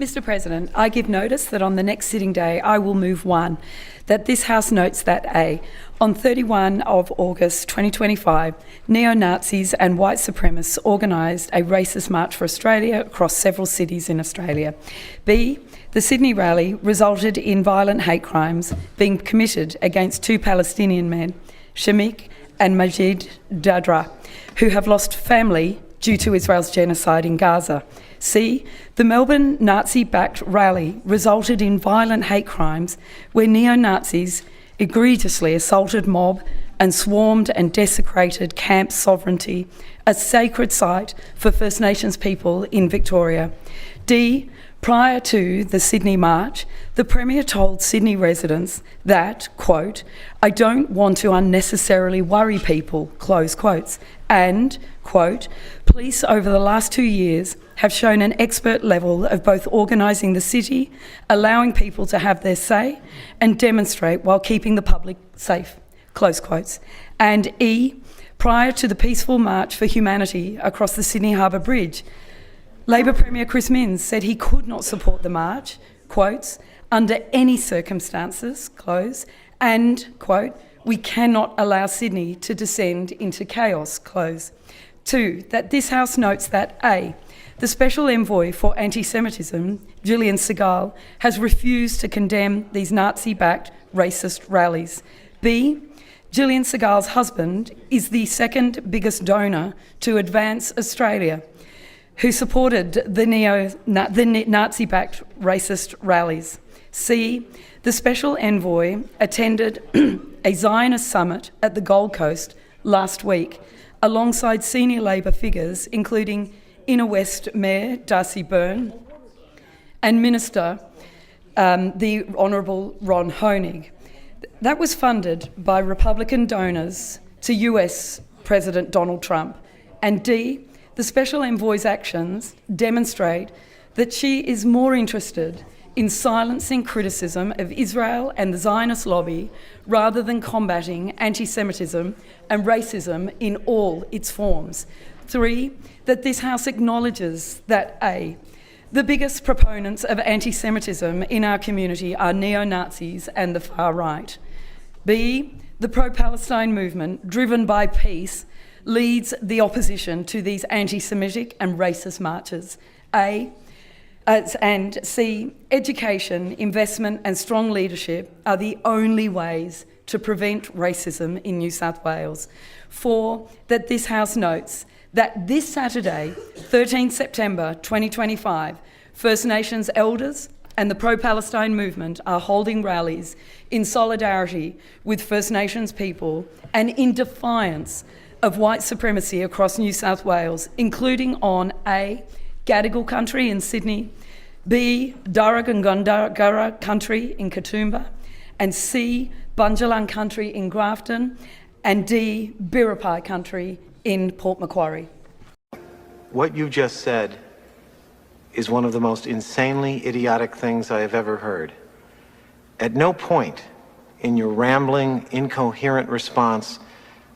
Mr President, I give notice that on the next sitting day I will move 1, that this House notes that A, on 31 of August 2025, neo-Nazis and white supremacists organised a racist march for Australia across several cities in Australia. B, the Sydney rally resulted in violent hate crimes being committed against 2 Palestinian men, Shamik and Majid Dadra, who have lost family due to Israel's genocide in Gaza. C, the Melbourne Nazi-backed rally resulted in violent hate crimes where neo-Nazis egregiously assaulted mob and swarmed and desecrated Camp Sovereignty, a sacred site for First Nations people in Victoria. D, prior to the Sydney March, the Premier told Sydney residents that, quote, "I don't want to unnecessarily worry people," close quotes, and, quote, "Police over the last 2 years have shown an expert level of both organising the city, allowing people to have their say and demonstrate while keeping the public safe," close quotes. And E, prior to the peaceful March for Humanity across the Sydney Harbour Bridge, Labor Premier Chris Minns said he could not support the march, quotes, "under any circumstances," close, and, quote, "we cannot allow Sydney to descend into chaos," close. 2, that this House notes that A, the Special Envoy for Anti-Semitism, Gillian Segal, has refused to condemn these Nazi-backed racist rallies. B, Gillian Segal's husband is the second biggest donor to Advance Australia, who supported the Nazi-backed racist rallies. C, the Special Envoy attended a Zionist summit at the Gold Coast last week, alongside senior Labor figures, including Inner West Mayor Darcy Byrne and Minister, the Honourable Ron Hoenig. That was funded by Republican donors to US President Donald Trump. And D, the Special Envoy's actions demonstrate that she is more interested in silencing criticism of Israel and the Zionist lobby rather than combating anti-Semitism and racism in all its forms. 3, that this House acknowledges that A, the biggest proponents of anti-Semitism in our community are neo-Nazis and the far right. B, the pro-Palestine movement, driven by peace, leads the opposition to these anti-Semitic and racist marches. And C, education, investment and strong leadership are the only ways to prevent racism in New South Wales. 4, that this House notes that this Saturday, 13 September 2025, First Nations elders and the pro-Palestine movement are holding rallies in solidarity with First Nations people and in defiance of white supremacy across New South Wales, including on A, Gadigal country in Sydney, B, Darug country in Katoomba, and C, Bunjalung country in Grafton, and D, Biripi country in Port Macquarie. What you just said is one of the most insanely idiotic things I have ever heard. At no point in your rambling, incoherent response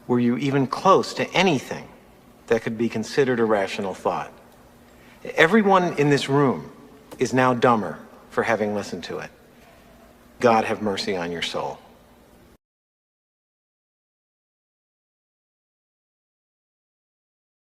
were you even close to anything that could be considered a rational thought. Everyone in this room is now dumber for having listened to it. God have mercy on your soul.